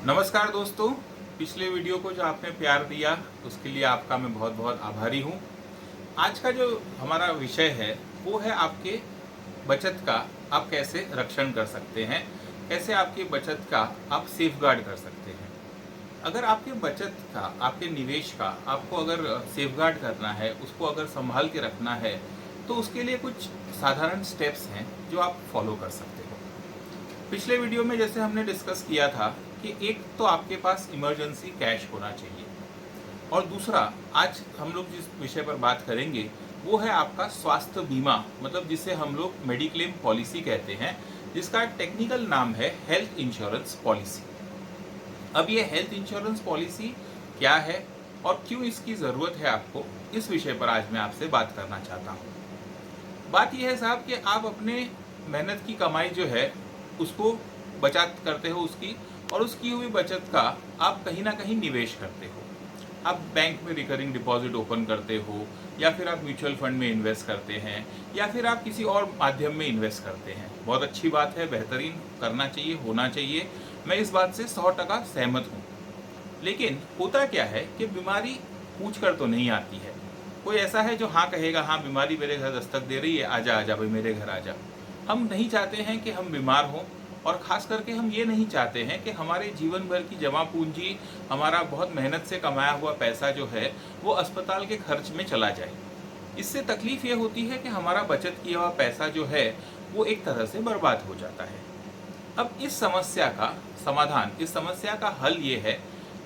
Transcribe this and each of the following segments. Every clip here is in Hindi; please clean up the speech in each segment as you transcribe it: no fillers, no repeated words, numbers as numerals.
नमस्कार दोस्तों, पिछले वीडियो को जो आपने प्यार दिया उसके लिए आपका मैं बहुत बहुत आभारी हूँ। आज का जो हमारा विषय है वो है आपके बचत का आप कैसे रक्षण कर सकते हैं, कैसे आपकी बचत का आप सेफगार्ड कर सकते हैं। अगर आपके बचत का, आपके निवेश का आपको अगर सेफगार्ड करना है, उसको अगर संभाल के रखना है, तो उसके लिए कुछ साधारण स्टेप्स हैं जो आप फॉलो कर सकते हो। पिछले वीडियो में जैसे हमने डिस्कस किया था कि एक तो आपके पास इमरजेंसी कैश होना चाहिए, और दूसरा आज हम लोग जिस विषय पर बात करेंगे वो है आपका स्वास्थ्य बीमा, मतलब जिसे हम लोग मेडिक्लेम पॉलिसी कहते हैं, जिसका टेक्निकल नाम है हेल्थ इंश्योरेंस पॉलिसी। अब ये हेल्थ इंश्योरेंस पॉलिसी क्या है और क्यों इसकी ज़रूरत है आपको, इस विषय पर आज मैं आपसे बात करना चाहता हूँ। बात यह है साहब कि आप अपने मेहनत की कमाई जो है उसको बचत करते हो उसकी, और उसकी हुई बचत का आप कहीं ना कहीं निवेश करते हो। आप बैंक में रिकरिंग डिपॉजिट ओपन करते हो, या फिर आप म्यूचुअल फंड में इन्वेस्ट करते हैं, या फिर आप किसी और माध्यम में इन्वेस्ट करते हैं। बहुत अच्छी बात है, बेहतरीन, करना चाहिए, होना चाहिए। मैं इस बात से 100% सहमत हूँ। लेकिन होता क्या है कि बीमारी पूछ कर तो नहीं आती है। कोई ऐसा है जो हाँ कहेगा, हाँ बीमारी मेरे घर दस्तक दे रही है, आजा आजा भाई मेरे घर आजा। हम नहीं चाहते हैं कि हम बीमार हों, और ख़ास करके हम ये नहीं चाहते हैं कि हमारे जीवन भर की जमा पूंजी, हमारा बहुत मेहनत से कमाया हुआ पैसा जो है वो अस्पताल के खर्च में चला जाए। इससे तकलीफ़ ये होती है कि हमारा बचत किया हुआ पैसा जो है वो एक तरह से बर्बाद हो जाता है। अब इस समस्या का समाधान, इस समस्या का हल ये है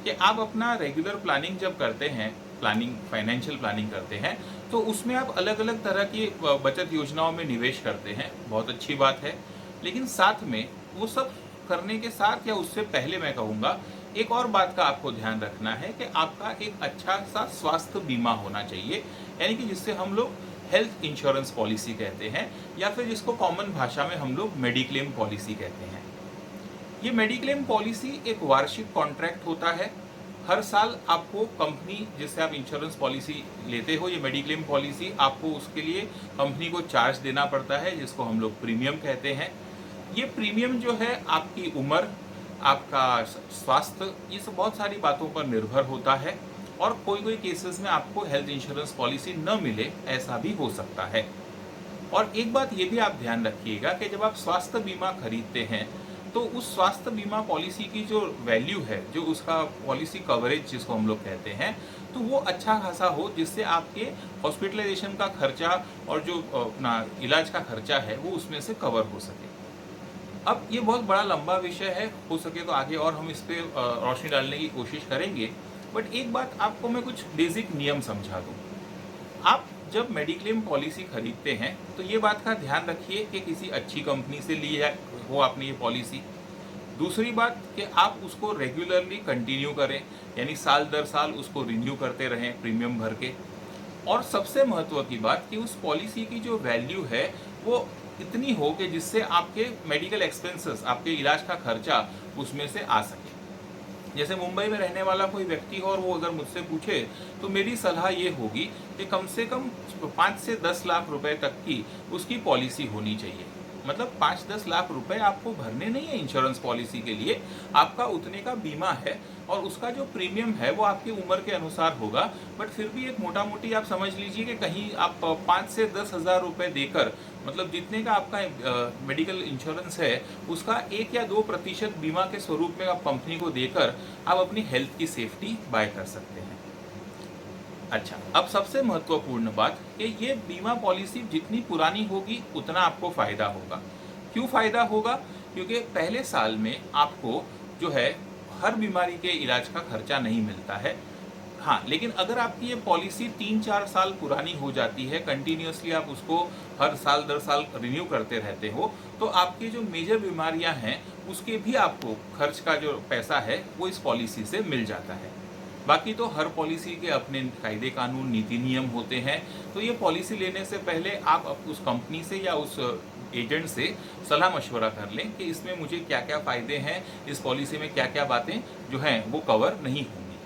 कि आप अपना रेगुलर प्लानिंग जब करते हैं, प्लानिंग, फाइनेंशियल प्लानिंग करते हैं, तो उसमें आप अलग अलग तरह की बचत योजनाओं में निवेश करते हैं। बहुत अच्छी बात है। लेकिन साथ में वो सब करने के साथ, या उससे पहले मैं कहूँगा, एक और बात का आपको ध्यान रखना है कि आपका एक अच्छा सा स्वास्थ्य बीमा होना चाहिए, यानी कि जिससे हम लोग हेल्थ इंश्योरेंस पॉलिसी कहते हैं, या फिर जिसको कॉमन भाषा में हम लोग मेडिक्लेम पॉलिसी कहते हैं। ये मेडिक्लेम पॉलिसी एक वार्षिक कॉन्ट्रैक्ट होता है। हर साल आपको कंपनी जिससे आप इंश्योरेंस पॉलिसी लेते हो, ये मेडिक्लेम पॉलिसी, आपको उसके लिए कंपनी को चार्ज देना पड़ता है, जिसको हम लोग प्रीमियम कहते हैं। ये प्रीमियम जो है आपकी उम्र, आपका स्वास्थ्य, ये सब बहुत सारी बातों पर निर्भर होता है, और कोई कोई केसेस में आपको हेल्थ इंश्योरेंस पॉलिसी न मिले, ऐसा भी हो सकता है। और एक बात ये भी आप ध्यान रखिएगा कि जब आप स्वास्थ्य बीमा खरीदते हैं, तो उस स्वास्थ्य बीमा पॉलिसी की जो वैल्यू है, जो उसका पॉलिसी कवरेज जिसको हम लोग कहते हैं, तो वो अच्छा खासा हो, जिससे आपके हॉस्पिटलाइजेशन का खर्चा और जो अपना इलाज का खर्चा है वो उसमें से कवर हो सके। अब ये बहुत बड़ा लंबा विषय है, हो सके तो आगे और हम इस पर रोशनी डालने की कोशिश करेंगे। बट एक बात आपको मैं कुछ बेसिक नियम समझा दूँ। आप जब मेडिक्लेम पॉलिसी खरीदते हैं तो ये बात का ध्यान रखिए कि किसी अच्छी कंपनी से ली जाए हो आपने ये पॉलिसी। दूसरी बात कि आप उसको रेगुलरली कंटिन्यू करें, यानी साल दर साल उसको रिन्यू करते रहें प्रीमियम भर के। और सबसे महत्व की बात कि उस पॉलिसी की जो वैल्यू है वो इतनी हो कि जिससे आपके मेडिकल एक्सपेंसेस, आपके इलाज का खर्चा उसमें से आ सके। जैसे मुंबई में रहने वाला कोई व्यक्ति हो और वो अगर मुझसे पूछे, तो मेरी सलाह ये होगी कि कम से कम 5 से 10 लाख रुपए तक की उसकी पॉलिसी होनी चाहिए। मतलब 5-10 लाख रुपए आपको भरने नहीं है इंश्योरेंस पॉलिसी के लिए, आपका उतने का बीमा है, और उसका जो प्रीमियम है वो आपकी उम्र के अनुसार होगा। बट फिर भी एक मोटा मोटी आप समझ लीजिए कि कहीं आप 5 से 10 हज़ार रुपये देकर, मतलब जितने का आपका मेडिकल इंश्योरेंस है उसका 1 या 2% बीमा के स्वरूप में आप कंपनी को देकर आप अपनी हेल्थ की सेफ्टी बाय कर सकते हैं। अच्छा, अब सबसे महत्वपूर्ण बात कि ये बीमा पॉलिसी जितनी पुरानी होगी उतना आपको फ़ायदा होगा। क्यों फ़ायदा होगा? क्योंकि पहले साल में आपको जो है हर बीमारी के इलाज का खर्चा नहीं मिलता है। हाँ, लेकिन अगर आपकी ये पॉलिसी 3-4 साल पुरानी हो जाती है, कंटिन्यूसली आप उसको हर साल दर साल रिन्यू करते रहते हो, तो आपकी जो मेजर बीमारियां हैं उसके भी आपको खर्च का जो पैसा है वो इस पॉलिसी से मिल जाता है। बाकी तो हर पॉलिसी के अपने कायदे कानून, नीति नियम होते हैं। तो ये पॉलिसी लेने से पहले आप उस कंपनी से या उस एजेंट से सलाह मशवरा कर लें कि इसमें मुझे क्या क्या फ़ायदे हैं, इस पॉलिसी में क्या क्या बातें जो हैं वो कवर नहीं होंगी।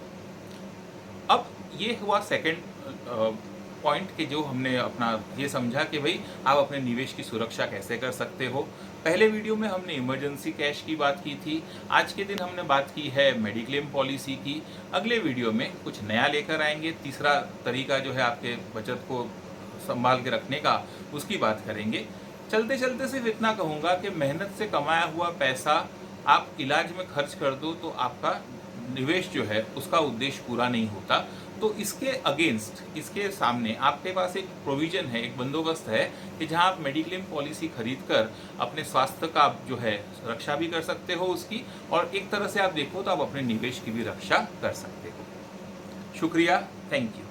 अब ये हुआ सेकंड पॉइंट कि जो हमने अपना ये समझा कि भाई आप अपने निवेश की सुरक्षा कैसे कर सकते हो। पहले वीडियो में हमने इमरजेंसी कैश की बात की थी। आज के दिन हमने बात की है मेडिक्लेम पॉलिसी की। अगले वीडियो में कुछ नया लेकर आएंगे। तीसरा तरीका जो है आपके बचत को संभाल के रखने का, उसकी बात करेंगे। चलते चलते सिर्फ इतना कहूँगा कि मेहनत से कमाया हुआ पैसा आप इलाज में खर्च कर दो तो आपका निवेश जो है उसका उद्देश्य पूरा नहीं होता। तो इसके अगेंस्ट, इसके सामने आपके पास एक प्रोविजन है, एक बंदोबस्त है कि जहां आप मेडिक्लेम पॉलिसी खरीद कर अपने स्वास्थ्य का जो है रक्षा भी कर सकते हो उसकी, और एक तरह से आप देखो तो आप अपने निवेश की भी रक्षा कर सकते हो। शुक्रिया, थैंक यू।